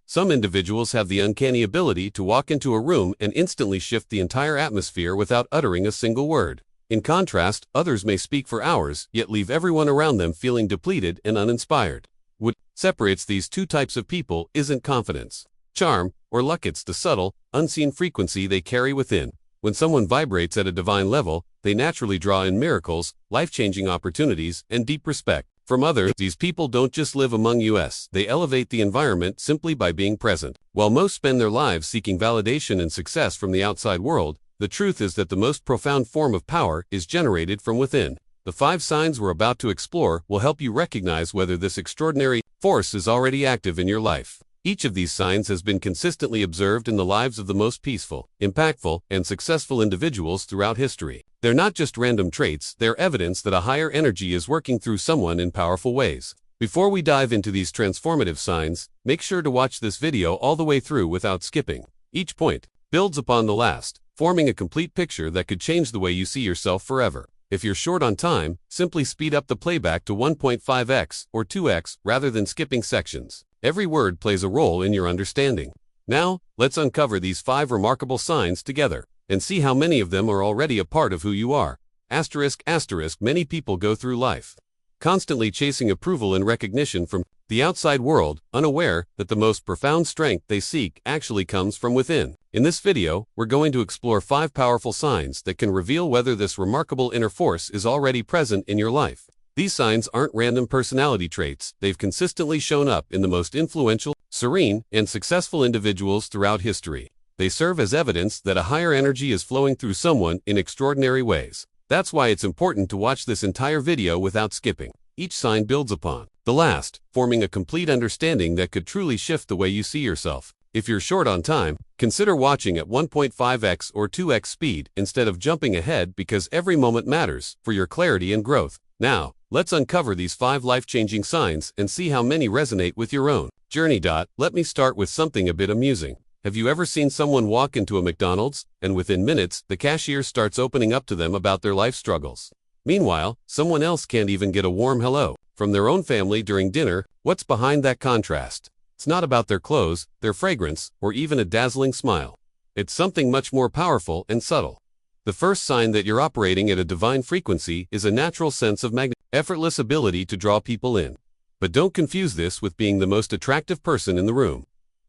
Some individuals have the uncanny ability to walk into a room and instantly shift the entire atmosphere without uttering a single word. In contrast, others may speak for hours, yet leave everyone around them feeling depleted and uninspired. What separates these two types of people isn't confidence, charm, or luck. It's the subtle, unseen frequency they carry within. When someone vibrates at a divine level, they naturally draw in miracles, life-changing opportunities, and deep respect from others. These people don't just live among us, they elevate the environment simply by being present. While most spend their lives seeking validation and success from the outside world, the truth is that the most profound form of power is generated from within. The 5 signs we're about to explore will help you recognize whether this extraordinary force is already active in your life. Each of these signs has been consistently observed in the lives of the most peaceful, impactful, and successful individuals throughout history. They're not just random traits, they're evidence that a higher energy is working through someone in powerful ways. Before we dive into these transformative signs, make sure to watch this video all the way through without skipping. Each point builds upon the last, forming a complete picture that could change the way you see yourself forever. If you're short on time, simply speed up the playback to 1.5x or 2x rather than skipping sections. Every word plays a role in your understanding. Now, let's uncover these 5 remarkable signs together and see how many of them are already a part of who you are. **** Many people go through life constantly chasing approval and recognition from the outside world, unaware that the most profound strength they seek actually comes from within. In this video, we're going to explore 5 powerful signs that can reveal whether this remarkable inner force is already present in your life. These signs aren't random personality traits, they've consistently shown up in the most influential, serene, and successful individuals throughout history. They serve as evidence that a higher energy is flowing through someone in extraordinary ways. That's why it's important to watch this entire video without skipping. Each sign builds upon the last, forming a complete understanding that could truly shift the way you see yourself. If you're short on time, consider watching at 1.5x or 2x speed instead of jumping ahead, because every moment matters for your clarity and growth. Now, let's uncover these 5 life-changing signs and see how many resonate with your own journey. Let me start with something a bit amusing. Have you ever seen someone walk into a McDonald's, and within minutes, the cashier starts opening up to them about their life struggles? Meanwhile, someone else can't even get a warm hello from their own family during dinner. What's behind that contrast? It's not about their clothes, their fragrance, or even a dazzling smile. It's something much more powerful and subtle. The first sign that you're operating at a divine frequency is a natural sense of effortless ability to draw people in. But don't confuse this with being the most attractive person in the room.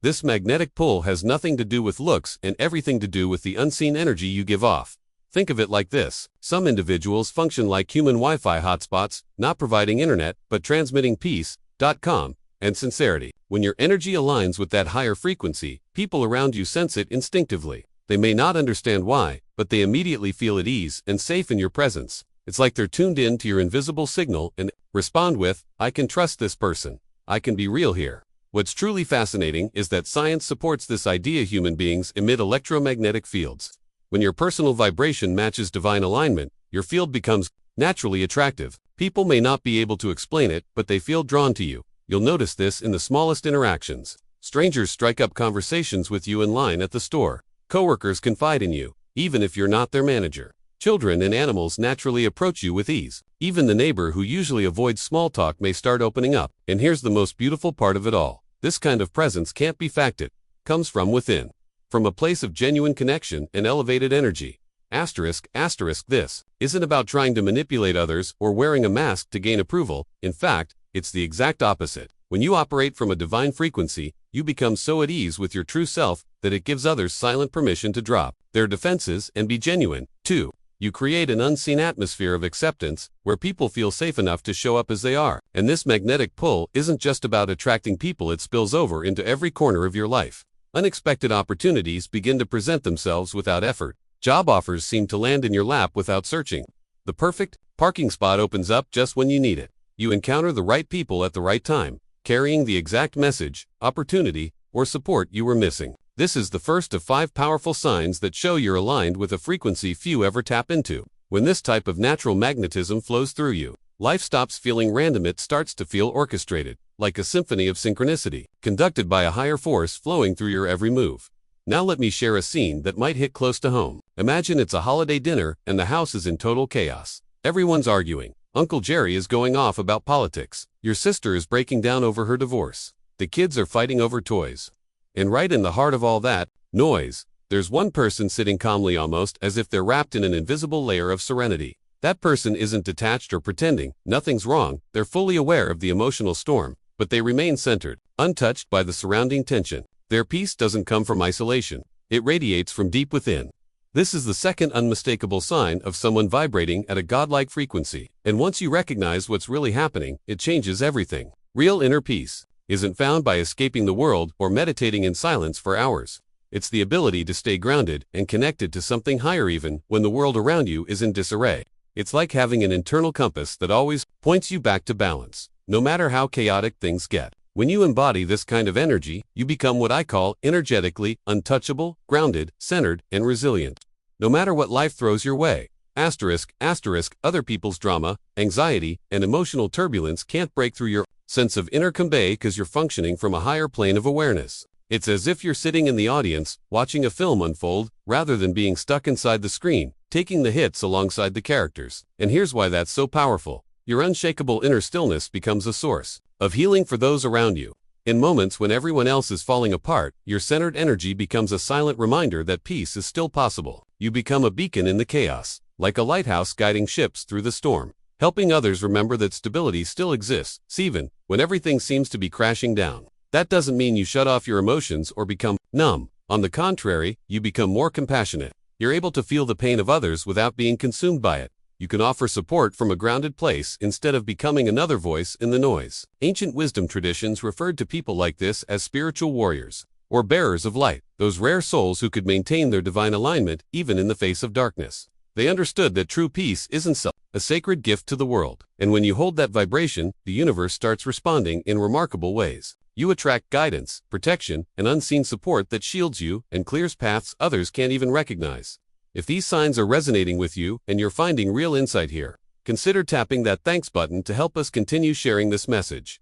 This magnetic pull has nothing to do with looks and everything to do with the unseen energy you give off. Think of it like this. Some individuals function like human Wi-Fi hotspots, not providing internet, but transmitting peace, calm, and sincerity. When your energy aligns with that higher frequency, people around you sense it instinctively. They may not understand why, but they immediately feel at ease and safe in your presence. It's like they're tuned in to your invisible signal and respond with, "I can trust this person. I can be real here." What's truly fascinating is that science supports this idea. Human beings emit electromagnetic fields. When your personal vibration matches divine alignment, your field becomes naturally attractive. People may not be able to explain it, but they feel drawn to you. You'll notice this in the smallest interactions. Strangers strike up conversations with you in line at the store. Coworkers confide in you, even if you're not their manager. Children and animals naturally approach you with ease. Even the neighbor who usually avoids small talk may start opening up. And here's the most beautiful part of it all. This kind of presence can't be faked. It comes from within, from a place of genuine connection and elevated energy. This isn't about trying to manipulate others or wearing a mask to gain approval. In fact, it's the exact opposite. When you operate from a divine frequency, you become so at ease with your true self that it gives others silent permission to drop their defenses and be genuine, too. You create an unseen atmosphere of acceptance where people feel safe enough to show up as they are. And this magnetic pull isn't just about attracting people, it spills over into every corner of your life. Unexpected opportunities begin to present themselves without effort. Job offers seem to land in your lap without searching. The perfect parking spot opens up just when you need it. You encounter the right people at the right time, carrying the exact message, opportunity, or support you were missing. This is the first of 5 powerful signs that show you're aligned with a frequency few ever tap into. When this type of natural magnetism flows through you, life stops feeling random. It starts to feel orchestrated, like a symphony of synchronicity, conducted by a higher force flowing through your every move. Now let me share a scene that might hit close to home. Imagine it's a holiday dinner and the house is in total chaos. Everyone's arguing. Uncle Jerry is going off about politics. Your sister is breaking down over her divorce. The kids are fighting over toys. And right in the heart of all that noise, there's one person sitting calmly, almost as if they're wrapped in an invisible layer of serenity. That person isn't detached or pretending nothing's wrong. They're fully aware of the emotional storm, but they remain centered, untouched by the surrounding tension. Their peace doesn't come from isolation. It radiates from deep within. This is the second unmistakable sign of someone vibrating at a godlike frequency. And once you recognize what's really happening, it changes everything. Real inner peace isn't found by escaping the world or meditating in silence for hours. It's the ability to stay grounded and connected to something higher even when the world around you is in disarray. It's like having an internal compass that always points you back to balance, no matter how chaotic things get. When you embody this kind of energy, you become what I call energetically untouchable, grounded, centered, and resilient. No matter what life throws your way. Other people's drama, anxiety, and emotional turbulence can't break through your sense of inner combat because you're functioning from a higher plane of awareness. It's as if you're sitting in the audience, watching a film unfold, rather than being stuck inside the screen, taking the hits alongside the characters. And here's why that's so powerful. Your unshakable inner stillness becomes a source of healing for those around you. In moments when everyone else is falling apart, your centered energy becomes a silent reminder that peace is still possible. You become a beacon in the chaos, like a lighthouse guiding ships through the storm, helping others remember that stability still exists, even when everything seems to be crashing down. That doesn't mean you shut off your emotions or become numb. On the contrary, you become more compassionate. You're able to feel the pain of others without being consumed by it. You can offer support from a grounded place instead of becoming another voice in the noise. Ancient wisdom traditions referred to people like this as spiritual warriors, or bearers of light, those rare souls who could maintain their divine alignment even in the face of darkness. They understood that true peace isn't a sacred gift to the world. And when you hold that vibration, the universe starts responding in remarkable ways. You attract guidance, protection, and unseen support that shields you and clears paths others can't even recognize. If these signs are resonating with you and you're finding real insight here, consider tapping that thanks button to help us continue sharing this message.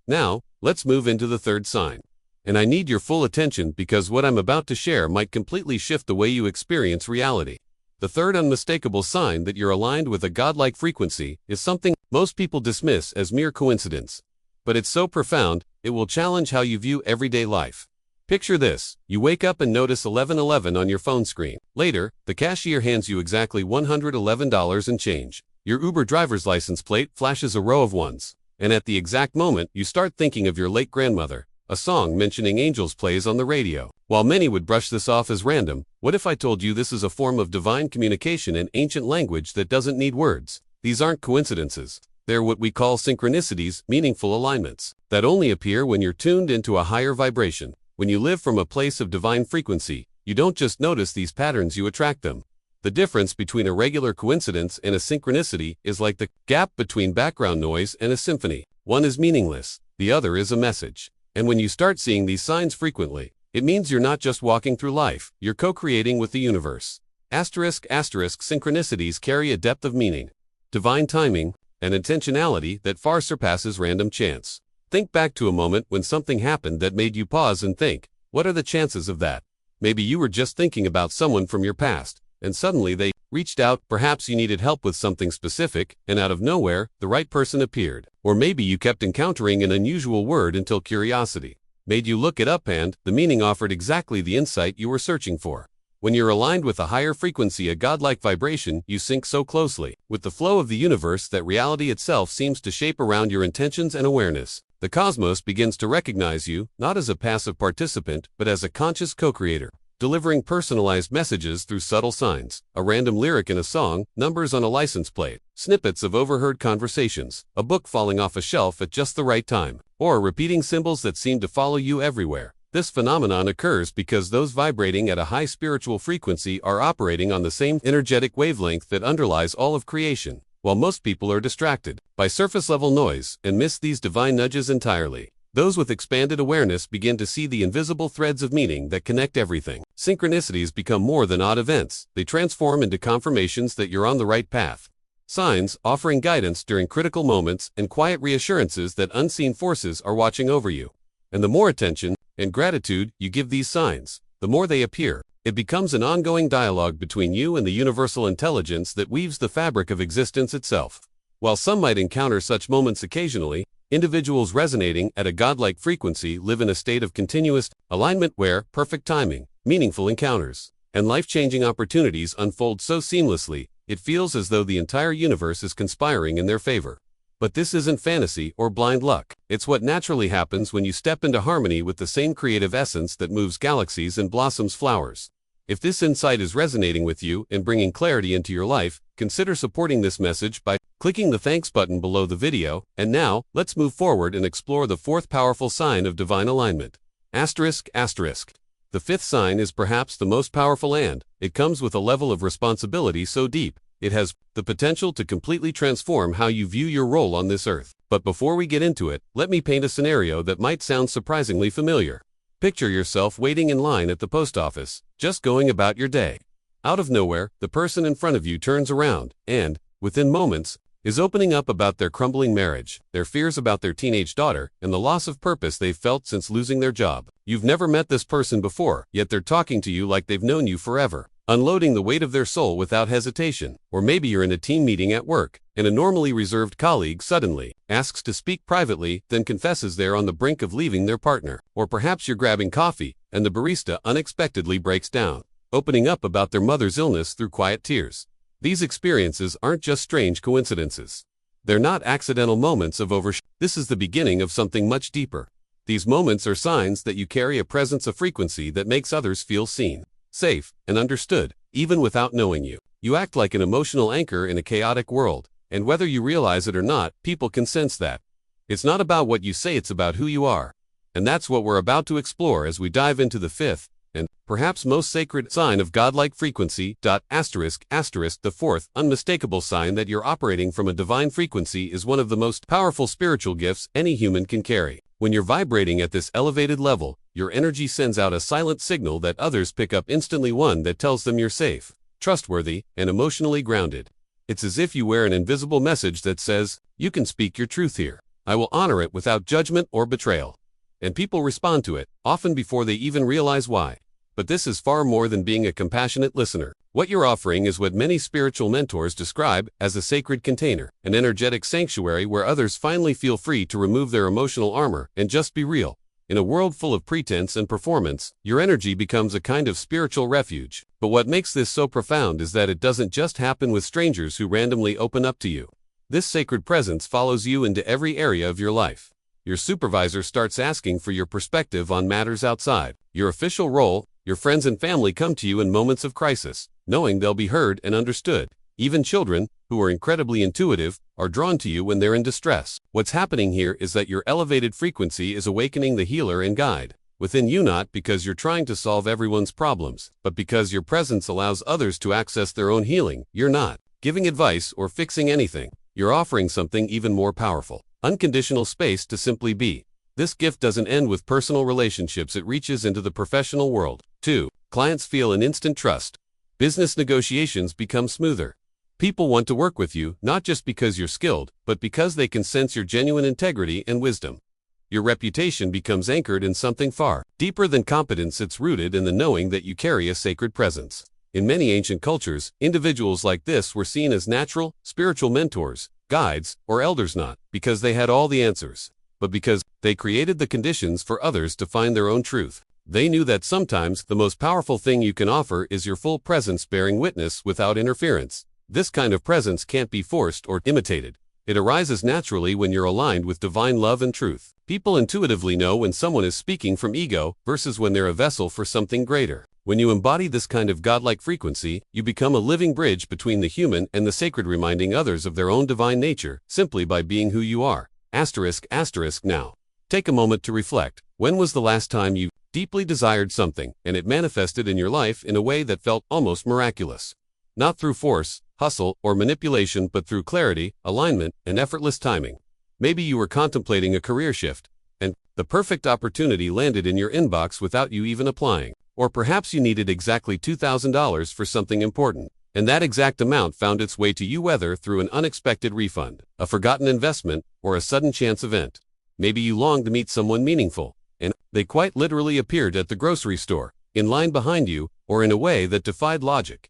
Now, let's move into the third sign. And I need your full attention because what I'm about to share might completely shift the way you experience reality. The third unmistakable sign that you're aligned with a godlike frequency is something most people dismiss as mere coincidence. But it's so profound, it will challenge how you view everyday life. Picture this: you wake up and notice 1111 on your phone screen. Later, the cashier hands you exactly $111 and change. Your Uber driver's license plate flashes a row of ones. And at the exact moment, you start thinking of your late grandmother. A song mentioning angels plays on the radio. While many would brush this off as random, what if I told you this is a form of divine communication in ancient language that doesn't need words? These aren't coincidences. They're what we call synchronicities, meaningful alignments, that only appear when you're tuned into a higher vibration. When you live from a place of divine frequency, you don't just notice these patterns, you attract them. The difference between a regular coincidence and a synchronicity is like the gap between background noise and a symphony. One is meaningless, the other is a message. And when you start seeing these signs frequently, it means you're not just walking through life, you're co-creating with the universe. Synchronicities carry a depth of meaning, divine timing, and intentionality that far surpasses random chance. Think back to a moment when something happened that made you pause and think, what are the chances of that? Maybe you were just thinking about someone from your past, and suddenly they reached out. Perhaps you needed help with something specific, and out of nowhere, the right person appeared. Or maybe you kept encountering an unusual word until curiosity made you look it up and the meaning offered exactly the insight you were searching for. When you're aligned with a higher frequency, a godlike vibration, you sync so closely with the flow of the universe that reality itself seems to shape around your intentions and awareness. The cosmos begins to recognize you, not as a passive participant, but as a conscious co-creator, delivering personalized messages through subtle signs, a random lyric in a song, numbers on a license plate, snippets of overheard conversations, a book falling off a shelf at just the right time, or repeating symbols that seem to follow you everywhere. This phenomenon occurs because those vibrating at a high spiritual frequency are operating on the same energetic wavelength that underlies all of creation, while most people are distracted by surface-level noise and miss these divine nudges entirely. Those with expanded awareness begin to see the invisible threads of meaning that connect everything. Synchronicities become more than odd events. They transform into confirmations that you're on the right path. Signs offering guidance during critical moments and quiet reassurances that unseen forces are watching over you. And the more attention and gratitude you give these signs, the more they appear. It becomes an ongoing dialogue between you and the universal intelligence that weaves the fabric of existence itself. While some might encounter such moments occasionally, Individuals resonating at a godlike frequency live in a state of continuous alignment where perfect timing, meaningful encounters, and life-changing opportunities unfold so seamlessly, it feels as though the entire universe is conspiring in their favor. But this isn't fantasy or blind luck. It's what naturally happens when you step into harmony with the same creative essence that moves galaxies and blossoms flowers. If this insight is resonating with you and bringing clarity into your life, consider supporting this message by clicking the thanks button below the video. And now, let's move forward and explore the fourth powerful sign of divine alignment. Asterisk. The fifth sign is perhaps the most powerful, and it comes with a level of responsibility so deep, it has the potential to completely transform how you view your role on this earth. But before we get into it, let me paint a scenario that might sound surprisingly familiar. Picture yourself waiting in line at the post office, just going about your day. Out of nowhere, the person in front of you turns around and, within moments, is opening up about their crumbling marriage, their fears about their teenage daughter, and the loss of purpose they've felt since losing their job. You've never met this person before, yet they're talking to you like they've known you forever, unloading the weight of their soul without hesitation. Or maybe you're in a team meeting at work, and a normally reserved colleague suddenly asks to speak privately, then confesses they're on the brink of leaving their partner. Or perhaps you're grabbing coffee, and the barista unexpectedly breaks down, opening up about their mother's illness through quiet tears. These experiences aren't just strange coincidences. They're not accidental moments of This is the beginning of something much deeper. These moments are signs that you carry a presence, a frequency that makes others feel seen, safe, and understood, even without knowing you. You act like an emotional anchor in a chaotic world, and whether you realize it or not, people can sense that. It's not about what you say, it's about who you are. And that's what we're about to explore as we dive into the fifth, and perhaps most sacred sign of godlike frequency. The fourth, unmistakable sign that you're operating from a divine frequency is one of the most powerful spiritual gifts any human can carry. When you're vibrating at this elevated level, your energy sends out a silent signal that others pick up instantly, one that tells them you're safe, trustworthy, and emotionally grounded. It's as if you wear an invisible message that says, "You can speak your truth here. I will honor it without judgment or betrayal." And people respond to it, often before they even realize why. But this is far more than being a compassionate listener. What you're offering is what many spiritual mentors describe as a sacred container, an energetic sanctuary where others finally feel free to remove their emotional armor and just be real. In a world full of pretense and performance, your energy becomes a kind of spiritual refuge. But what makes this so profound is that it doesn't just happen with strangers who randomly open up to you. This sacred presence follows you into every area of your life. Your supervisor starts asking for your perspective on matters outside your official role. Your friends and family come to you in moments of crisis, knowing they'll be heard and understood. Even children, who are incredibly intuitive, are drawn to you when they're in distress. What's happening here is that your elevated frequency is awakening the healer and guide within you, not because you're trying to solve everyone's problems, but because your presence allows others to access their own healing. You're not giving advice or fixing anything. You're offering something even more powerful. Unconditional space to simply be. This gift doesn't end with personal relationships, it reaches into the professional world. 2. Clients feel an instant trust. Business negotiations become smoother. People want to work with you, not just because you're skilled, but because they can sense your genuine integrity and wisdom. Your reputation becomes anchored in something far deeper than competence. It's rooted in the knowing that you carry a sacred presence. In many ancient cultures, individuals like this were seen as natural, spiritual mentors, guides, or elders, not because they had all the answers, but because they created the conditions for others to find their own truth. They knew that sometimes the most powerful thing you can offer is your full presence, bearing witness without interference. This kind of presence can't be forced or imitated. It arises naturally when you're aligned with divine love and truth. People intuitively know when someone is speaking from ego versus when they're a vessel for something greater. When you embody this kind of godlike frequency, you become a living bridge between the human and the sacred, reminding others of their own divine nature simply by being who you are. Now, take a moment to reflect. When was the last time you deeply desired something and it manifested in your life in a way that felt almost miraculous? Not through force, hustle, or manipulation, but through clarity, alignment, and effortless timing. Maybe you were contemplating a career shift, and the perfect opportunity landed in your inbox without you even applying. Or perhaps you needed exactly $2,000 for something important, and that exact amount found its way to you, whether through an unexpected refund, a forgotten investment, or a sudden chance event. Maybe you longed to meet someone meaningful, and they quite literally appeared at the grocery store, in line behind you, or in a way that defied logic.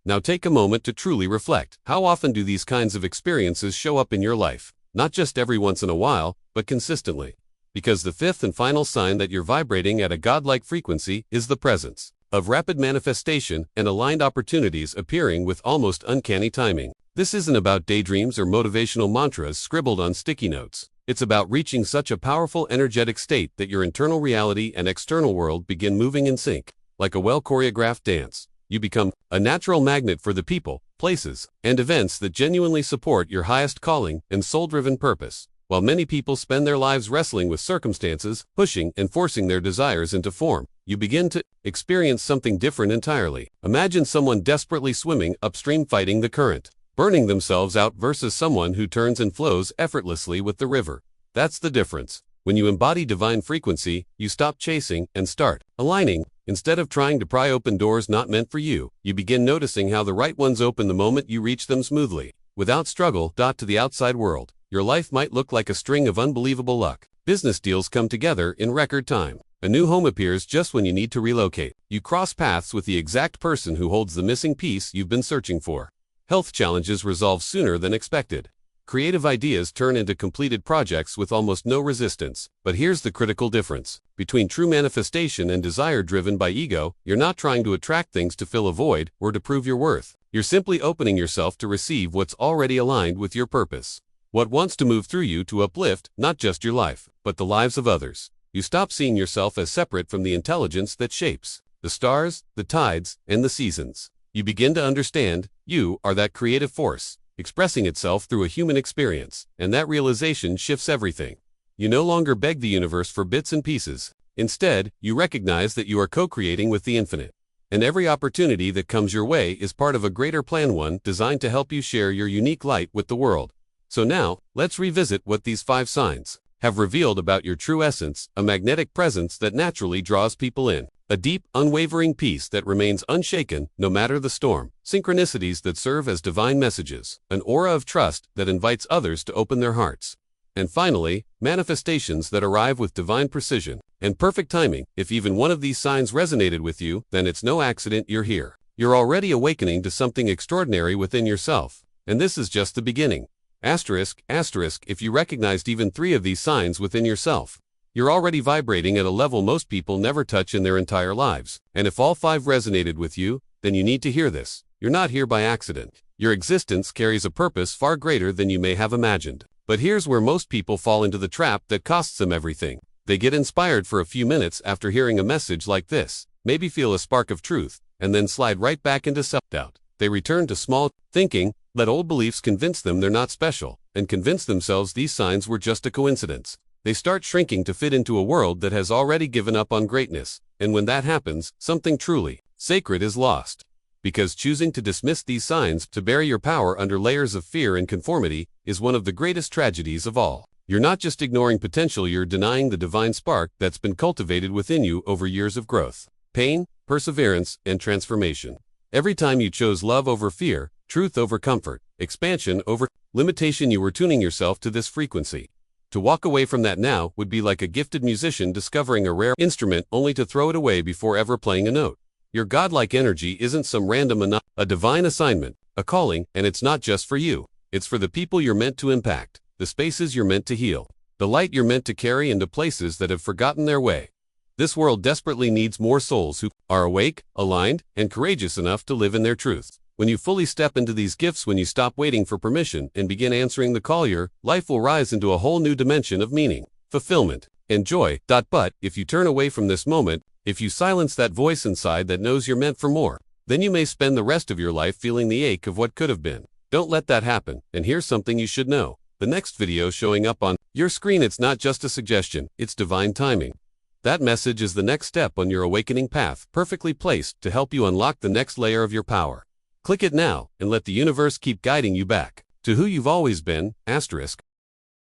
Now take a moment to truly reflect. How often do these kinds of experiences show up in your life? not just every once in a while, but consistently. Because the fifth and final sign that you're vibrating at a godlike frequency is the presence of rapid manifestation and aligned opportunities appearing with almost uncanny timing. This isn't about daydreams or motivational mantras scribbled on sticky notes. It's about reaching such a powerful energetic state that your internal reality and external world begin moving in sync. Like a well-choreographed dance, you become a natural magnet for the people, places, and events that genuinely support your highest calling and soul-driven purpose. While many people spend their lives wrestling with circumstances, pushing and forcing their desires into form, you begin to experience something different entirely. Imagine someone desperately swimming upstream fighting the current, burning themselves out versus someone who turns and flows effortlessly with the river. That's the difference. When you embody divine frequency, you stop chasing and start aligning. Instead of trying to pry open doors not meant for you, you begin noticing how the right ones open the moment you reach them smoothly, without struggle. To the outside world, your life might look like a string of unbelievable luck. Business deals come together in record time. A new home appears just when you need to relocate. You cross paths with the exact person who holds the missing piece you've been searching for. Health challenges resolve sooner than expected. Creative ideas turn into completed projects with almost no resistance. But here's the critical difference. Between true manifestation and desire driven by ego, you're not trying to attract things to fill a void or to prove your worth. You're simply opening yourself to receive what's already aligned with your purpose. What wants to move through you to uplift, not just your life, but the lives of others. You stop seeing yourself as separate from the intelligence that shapes the stars, the tides, and the seasons. You begin to understand, you are that creative force, expressing itself through a human experience, and that realization shifts everything. You no longer beg the universe for bits and pieces. Instead, you recognize that you are co-creating with the infinite. And every opportunity that comes your way is part of a greater plan, one designed to help you share your unique light with the world. So now, let's revisit what these 5 signs have revealed about your true essence: a magnetic presence that naturally draws people in, a deep, unwavering peace that remains unshaken no matter the storm, synchronicities that serve as divine messages, an aura of trust that invites others to open their hearts, and finally, manifestations that arrive with divine precision and perfect timing. If even one of these signs resonated with you, then it's no accident you're here. You're already awakening to something extraordinary within yourself, and this is just the beginning. If you recognized even 3 of these signs within yourself, you're already vibrating at a level most people never touch in their entire lives. And if all 5 resonated with you, then you need to hear this. You're not here by accident. Your existence carries a purpose far greater than you may have imagined. But here's where most people fall into the trap that costs them everything. They get inspired for a few minutes after hearing a message like this, maybe feel a spark of truth, and then slide right back into self-doubt. They return to small thinking, let old beliefs convince them they're not special, and convince themselves these signs were just a coincidence. They start shrinking to fit into a world that has already given up on greatness, and when that happens, something truly sacred is lost. Because choosing to dismiss these signs, to bury your power under layers of fear and conformity, is one of the greatest tragedies of all. You're not just ignoring potential, you're denying the divine spark that's been cultivated within you over years of growth, pain, perseverance, and transformation. Every time you chose love over fear, truth over comfort, expansion over limitation, you were tuning yourself to this frequency. To walk away from that now would be like a gifted musician discovering a rare instrument only to throw it away before ever playing a note. Your godlike energy isn't some random a divine assignment, a calling, and it's not just for you. It's for the people you're meant to impact, the spaces you're meant to heal, the light you're meant to carry into places that have forgotten their way. This world desperately needs more souls who are awake, aligned, and courageous enough to live in their truth. When you fully step into these gifts, when you stop waiting for permission and begin answering the call, your life will rise into a whole new dimension of meaning, fulfillment, and joy. But if you turn away from this moment, if you silence that voice inside that knows you're meant for more, then you may spend the rest of your life feeling the ache of what could have been. Don't let that happen. And here's something you should know. The next video showing up on your screen, it's not just a suggestion, it's divine timing. That message is the next step on your awakening path, perfectly placed to help you unlock the next layer of your power. Click it now and let the universe keep guiding you back to who you've always been.